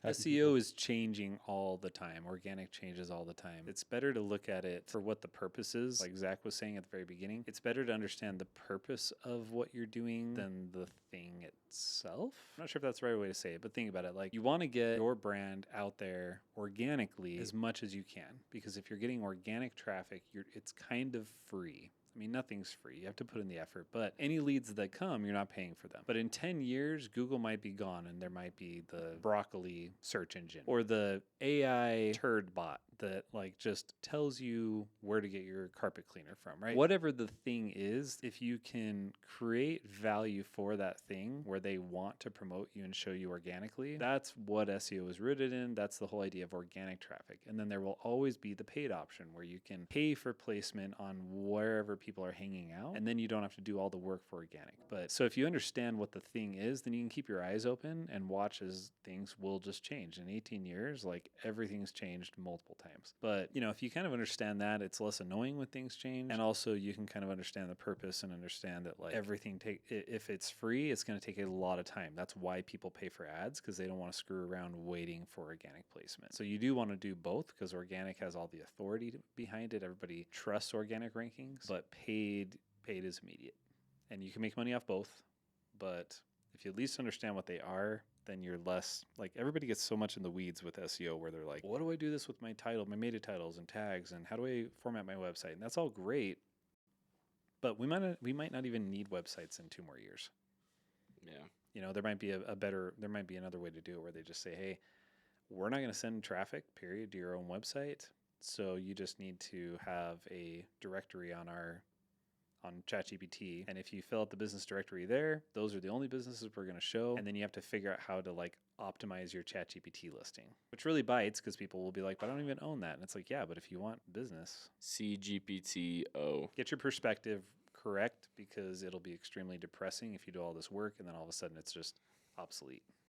SEO is changing all the time. Organic changes all the time. It's better to look at it for what the purpose is. Like Zach was saying at the very beginning, it's better to understand the purpose of what you're doing than the thing itself. I'm not sure if that's the right way to say it, but think about it. Like, you want to get your brand out there organically as much as you can, because if you're getting organic traffic, it's kind of free. I mean, nothing's free. You have to put in the effort, but any leads that come, you're not paying for them. But in 10 years, Google might be gone and there might be the broccoli search engine or the AI turd bot that like just tells you where to get your carpet cleaner from, right? Whatever the thing is, if you can create value for that thing where they want to promote you and show you organically, that's what SEO is rooted in. That's the whole idea of organic traffic. And then there will always be the paid option where you can pay for placement on wherever people are hanging out, and then you don't have to do all the work for organic. But so if you understand what the thing is, then you can keep your eyes open and watch as things will just change. In 18 years, like, everything's changed multiple times. But, you know, if you kind of understand that, it's less annoying when things change. And also you can kind of understand the purpose and understand that, like, everything if it's free, it's going to take a lot of time. That's why people pay for ads, because they don't want to screw around waiting for organic placement. So you do want to do both, because organic has all the authority behind it. Everybody trusts organic rankings, but paid is immediate. And you can make money off both, but if you at least understand what they are, then you're less, like, everybody gets so much in the weeds with SEO where they're like, what do I do this with my title, my meta titles and tags, and how do I format my website? And that's all great, but we might not even need websites in 2 more years. Yeah. You know, there might be there might be another way to do it where they just say, hey, we're not going to send traffic, period, to your own website. So you just need to have a directory on ChatGPT. And if you fill out the business directory there, those are the only businesses we're going to show. And then you have to figure out how to, like, optimize your ChatGPT listing, which really bites, because people will be like, but I don't even own that. And it's like, yeah, but if you want business, CGPTO. Get your perspective correct, because it'll be extremely depressing if you do all this work and then all of a sudden it's just obsolete.